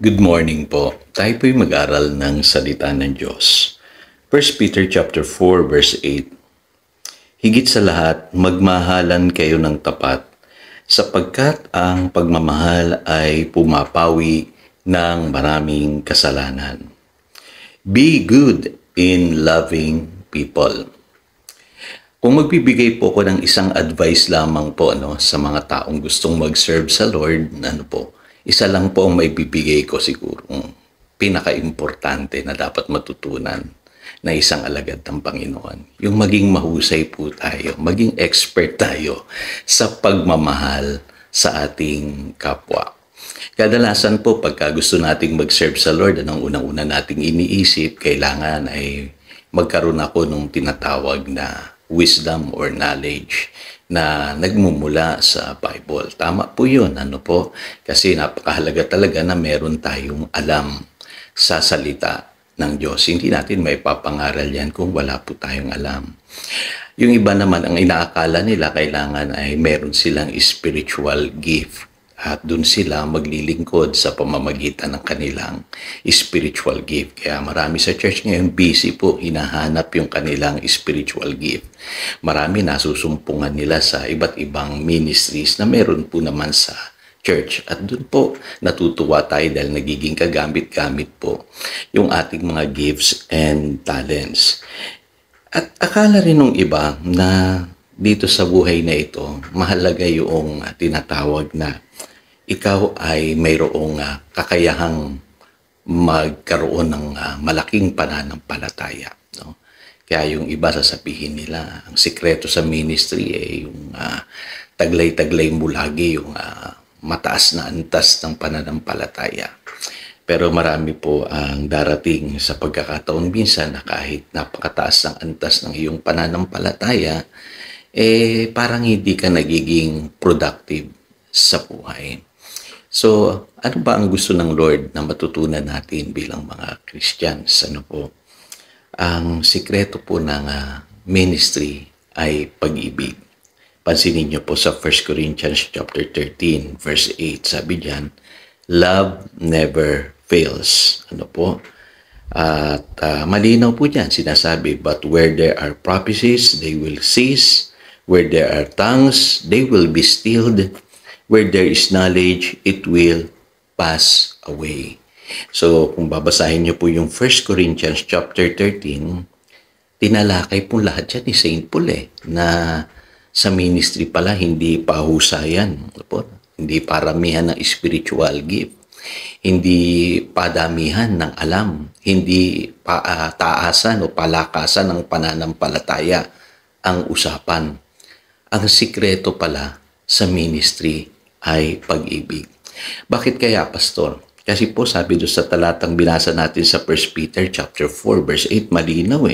Good morning po. Tayo po'y mag-aral ng salita ng Diyos. 1 Peter chapter 4 verse 8. Higit sa lahat, magmahalan kayo ng tapat, sapagkat ang pagmamahal ay pumapawi ng maraming kasalanan. Be good in loving people. Kung magbibigay po ko ng isang advice lamang po sa mga taong gustong mag-serve sa Lord, isa lang po ang maibibigay ko siguro, pinaka-importante na dapat matutunan na isang alagad ng Panginoon. Yung maging mahusay po tayo, maging expert tayo sa pagmamahal sa ating kapwa. Kadalasan po pagka gusto nating mag-serve sa Lord, ang unang-una nating iniisip, kailangan ay magkaroon ako nung tinatawag na wisdom or knowledge na nagmumula sa Bible. Tama po yun, kasi napakahalaga talaga na meron tayong alam sa salita ng Diyos. Hindi natin may papangaral yan kung wala po tayong alam. Yung iba naman, ang inaakala nila, kailangan ay meron silang spiritual gift. At dun sila maglilingkod sa pamamagitan ng kanilang spiritual gift. Kaya marami sa church ngayon busy po, hinahanap yung kanilang spiritual gift. Marami nasusumpungan nila sa iba't ibang ministries na meron po naman sa church. At dun po natutuwa tayo dahil nagiging kagamit-gamit po yung ating mga gifts and talents. At akala rin ng iba na dito sa buhay na ito, mahalaga yung tinatawag na ikaw ay mayroong kakayahang magkaroon ng malaking pananampalataya. Kaya yung iba sasabihin nila, ang sikreto sa ministry ay yung taglay-taglay mo lagi yung mataas na antas ng pananampalataya. Pero marami po ang darating sa pagkakataon minsan na kahit napakataas ng antas ng iyong pananampalataya, parang hindi ka nagiging productive sa buhay. So, ano ba ang gusto ng Lord na matutunan natin bilang mga Christians? Ang sikreto po ng ministry ay pag-ibig. Pansinin niyo po sa 1 Corinthians chapter 13, verse 8, sabi diyan, love never fails. At malinaw po diyan, sinasabi, but where there are prophecies, they will cease. Where there are tongues, they will be stilled. Where there is knowledge, it will pass away. So, kung babasahin niyo po yung 1 Corinthians chapter 13, tinalakay po lahat yan ni St. Paul na sa ministry pala hindi pahusayan, hindi paramihan ng spiritual gift, hindi padamihan ng alam, hindi taasan o palakasan ng pananampalataya ang usapan. Ang sikreto pala sa ministry ay pag-ibig. Bakit kaya, Pastor? Kasi po sabi doon sa talatang binasa natin sa 1 Peter chapter 4 verse 8, malinaw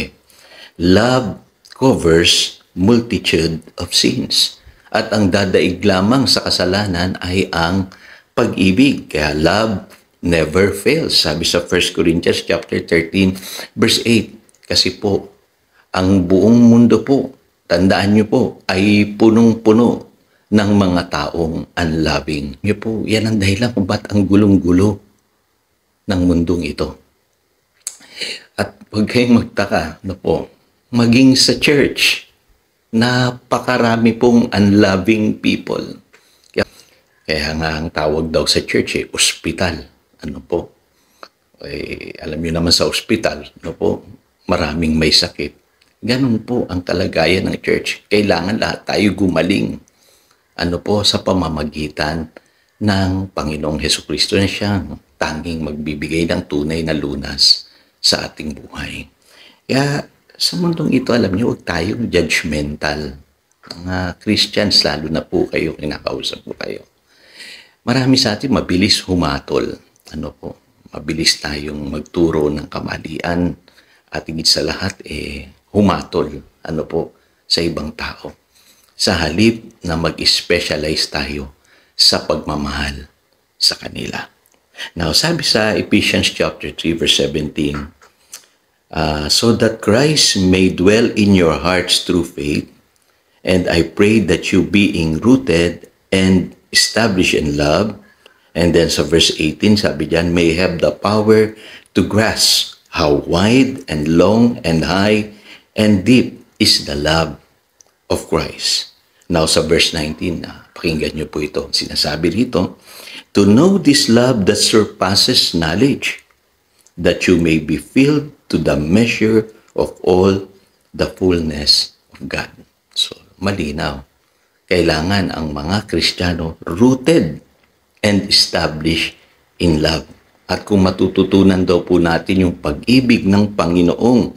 love covers multitude of sins. At ang dadaig lamang sa kasalanan ay ang pag-ibig. Kaya love never fails. Sabi sa 1 Corinthians chapter 13 verse 8. Kasi po, ang buong mundo po, tandaan niyo po, ay punong-puno ng mga taong unloving. Yan ang dahilan kung ba't ang gulong-gulo ng mundong ito. At huwag kayong magtaka, maging sa church, napakarami pong unloving people. Kaya nga ang tawag daw sa church, ospital. Alam niyo naman sa ospital, maraming may sakit. Ganun po ang kalagayan ng church. Kailangan lahat tayo gumaling. Sa pamamagitan ng Panginoong Hesukristo na siyang tanging magbibigay ng tunay na lunas sa ating buhay. Kaya sa mundong ito, alam niyo, huwag tayong judgmental. Mga Christians, lalo na po kayo, kinakausap po kayo. Marami sa atin mabilis humatol. Mabilis tayong magturo ng kamalian at higit sa lahat, humatol, sa ibang tao. Sa halip na mag-specialize tayo sa pagmamahal sa kanila. Now, sabi sa Ephesians chapter 3 verse 17, so that Christ may dwell in your hearts through faith, and I pray that you being rooted and established in love, And then sa verse 18, sabi diyan, may have the power to grasp how wide and long and high and deep is the love of Christ. Now sa verse 19, pakinggan niyo po ito. Sinasabi rito, to know this love that surpasses knowledge, that you may be filled to the measure of all the fullness of God. So, malinaw. Kailangan ang mga Kristiyano rooted and established in love. At kung matututunan daw po natin yung pag-ibig ng Panginoong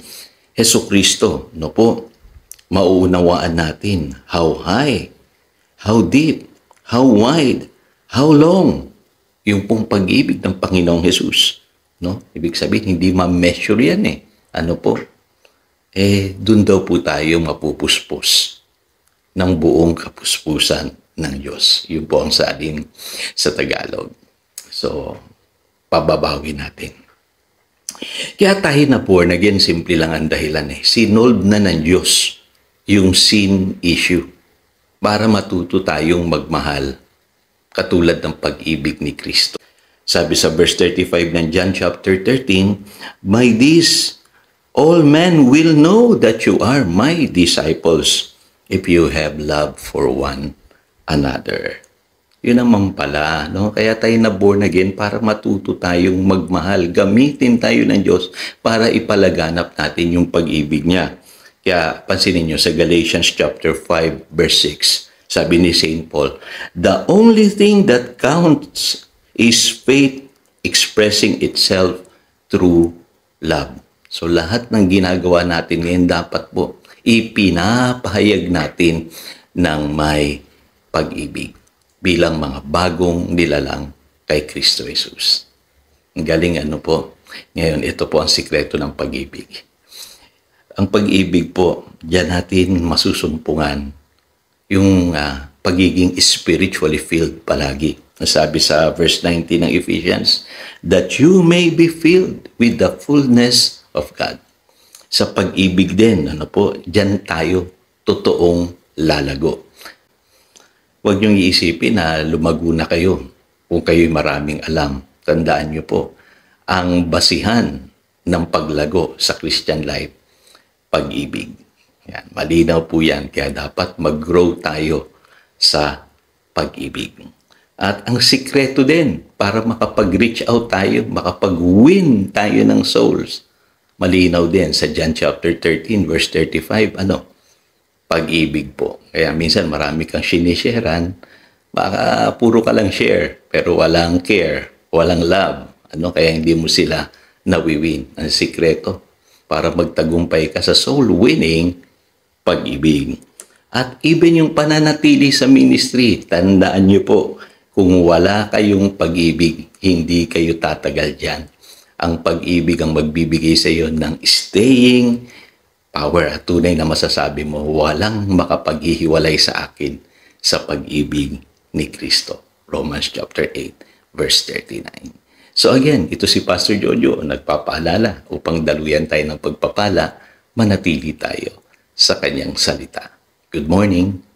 Hesukristo, no po, mauunawaan natin how high, how deep, how wide, how long yung pong pag-ibig ng Panginoong Hesus. No? Ibig sabihin, hindi ma-measure yan eh. Ano po? Dun daw po tayo mapupuspos ng buong kapuspusan ng Diyos. Yun po ang salin sa Tagalog. So, pababawi natin. Kaya tayo na born again, simple lang ang dahilan eh. Sinolve na ng Diyos yung sin issue para matuto tayong magmahal katulad ng pag-ibig ni Kristo. Sabi sa verse 35 ng John chapter 13, by this all men will know that you are my disciples if you have love for one another. Yun naman pala, no? Kaya tayo na born again para matuto tayong magmahal. Gamitin tayo ng Diyos para ipalaganap natin yung pag-ibig niya. Kaya pansinin nyo sa Galatians chapter 5 verse 6, sabi ni St. Paul, the only thing that counts is faith expressing itself through love. So lahat ng ginagawa natin ngayon dapat po ipinapahayag natin ng may pag-ibig bilang mga bagong nilalang kay Kristo Jesus. Ang galing ano po. Ngayon, ito po ang sikreto ng pag-ibig. Ang pag-ibig po, diyan natin masusumpungan yung pagiging spiritually filled palagi. Sabi sa verse 19 ng Ephesians, that you may be filled with the fullness of God. Sa pag-ibig din, ano po, diyan tayo totoong lalago. Huwag niyong iisipin na lumago na kayo kung kayo'y maraming alam. Tandaan niyo po, ang basihan ng paglago sa Christian life, pag-ibig. Yan, malinaw po yan, kaya dapat mag-grow tayo sa pag-ibig. At ang sikreto din, para makapag-reach out tayo, makapag-win tayo ng souls, malinaw din sa John chapter 13, verse 35, pag-ibig po. Kaya minsan marami kang sinisharean, baka puro ka lang share, pero walang care, walang love. Kaya hindi mo sila nawiwin. Ang sikreto, para magtagumpay ka sa soul winning, pag-ibig. At even yung pananatili sa ministry, tandaan niyo po, kung wala kayong pag-ibig, hindi kayo tatagal dyan. Ang pag-ibig ang magbibigay sa iyo ng staying power at tunay na masasabi mo, walang makapaghihiwalay sa akin sa pag-ibig ni Kristo. Romans chapter 8, verse 39. So again, ito si Pastor Jojo, nagpapaalala upang daluyan tayo ng pagpapala, manatili tayo sa kanyang salita. Good morning.